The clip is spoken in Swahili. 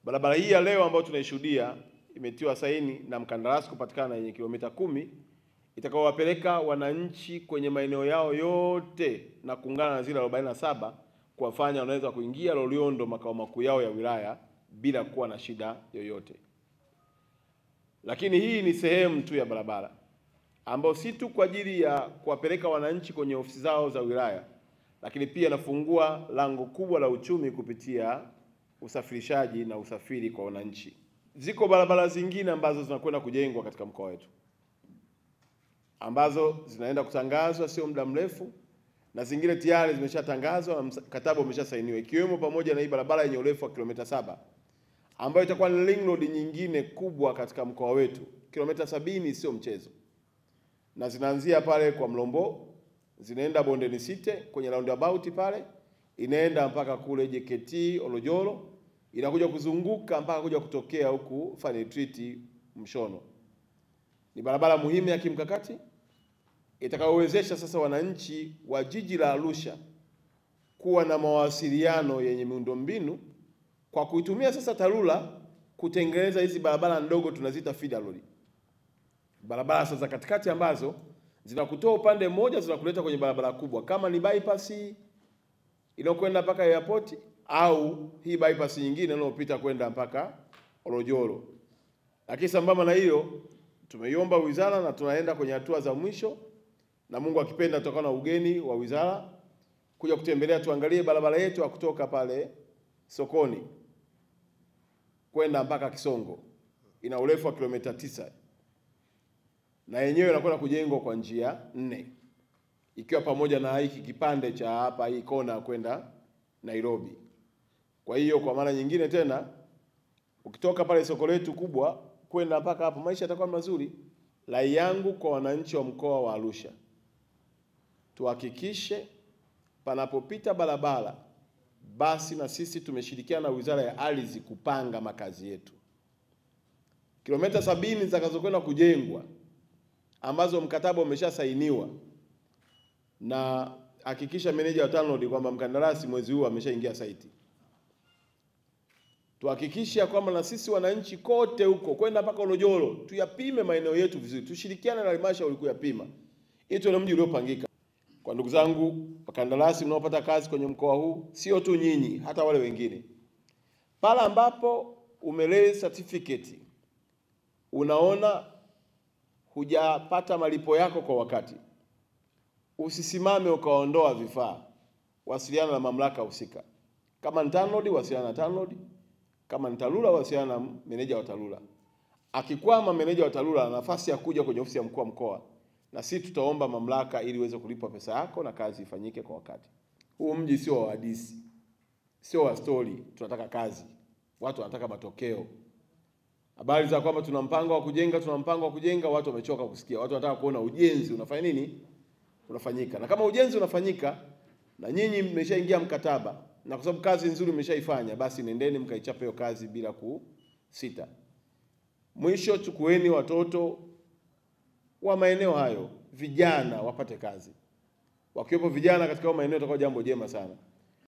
Barabara hii ya leo ambayo tunaishuhudia imetiwa saini na mkandarasi kupatikana yenye kilomita 10 itakaowapeleka wananchi kwenye maeneo yao yote na kuungana na zile 47 kuwafanya wanaweza kuingia Loliondo makao makuu yao ya wilaya bila kuwa na shida yoyote. Lakini hii ni sehemu tu ya barabara ambayo si tu kwa ajili ya kuwapeleka wananchi kwenye ofisi zao za wilaya, lakini pia nafungua lango kubwa la uchumi kupitia usafirishaji na usafiri kwa wananchi. Ziko barabara zingine ambazo zinakwenda kujengwa katika mkoa wetu ambazo zinaenda kutangazwa sio muda mrefu, na zingine tayari zimeshatangazwa na mkataba umeshasainiwa, ikiwemo pamoja na hii barabara yenye urefu wa kilomita 7 ambayo itakuwa ni ring road nyingine kubwa katika mkoa wetu. Kilomita 70 sio mchezo, na zinaanzia pale kwa Mlombo, zinaenda Bondeni City kwenye roundabout pale, inaenda mpaka kule JKT Olojoro, inakuja kuzunguka mpaka kuja kutokea huku Fine Retreat Mshono. Ni barabara muhimu ya kimkakati itakayowezesha sasa wananchi wa jiji la Arusha kuwa na mawasiliano yenye miundombinu kwa kuitumia sasa TARURA kutengeneza hizi barabara ndogo tunaziita feeder road. Barabara sasa katikati ambazo zinakutoa upande mmoja zinakuleta kwenye barabara kubwa, kama ni bypass inayokwenda mpaka airport au hii bypass nyingine inayopita kwenda mpaka Olojoro. Lakini sambamba na hiyo tumeiomba wizara na tunaenda kwenye hatua za mwisho, na Mungu akipenda tutakuwa na ugeni wa wizara kuja kutembelea, tuangalie barabara yetu ya kutoka pale sokoni kwenda mpaka Kisongo. Ina urefu wa kilomita 9 na yenyewe inakwenda kujengwa kwa njia 4 ikiwa pamoja na hiki kipande cha hapa hii kona kwenda Nairobi. Kwa hiyo kwa maana nyingine tena, ukitoka pale soko letu kubwa kwenda mpaka hapo maisha yatakuwa mazuri. Rai yangu kwa wananchi wa mkoa wa Arusha, tuhakikishe panapopita barabara basi na sisi tumeshirikiana na Wizara ya Ardhi kupanga makazi yetu. Kilomita 70 zitakazokwenda kujengwa ambazo mkataba umeshasainiwa, na hakikisha meneja wa TANROADS kwamba mkandarasi mwezi huu ameshaingia site. Tuhakikisha kwamba na sisi wananchi kote huko kwenda mpaka Olojoro tuyapime maeneo yetu vizuri, tushirikiane na halmashauri kuyapima ili tuwe na mji uliopangika. Kwa ndugu zangu wakandarasi mnaopata kazi kwenye mkoa huu, sio tu nyinyi, hata wale wengine, pale ambapo umeleta certificate unaona hujapata malipo yako kwa wakati, usisimame ukaondoa vifaa. Wasiliana na mamlaka husika. Kama ni TANROADS wasiliana na TANROADS, kama ni TARURA wasiliana na meneja wa TARURA. Akikwama meneja wa TARURA ana nafasi ya kuja kwenye ofisi ya mkuu wa mkoa, na sisi tutaomba mamlaka ili uweze kulipwa pesa yako na kazi ifanyike kwa wakati. Huu mji sio wa hadithi, sio wa story, tunataka kazi. Watu wanataka matokeo. Habari za kwamba tuna mpango wa kujenga, watu wamechoka kusikia. Watu wanataka kuona ujenzi unafanya nini? Unafanyika. Na kama ujenzi unafanyika na nyinyi mmeshaingia mkataba, na kwa sababu kazi nzuri mmeshaifanya, basi nendeni mkaichapa hiyo kazi bila kusita. Mwisho, chukueni watoto wa maeneo hayo, vijana wapate kazi. Wakiwepo vijana katika maeneo itakuwa jambo jema sana.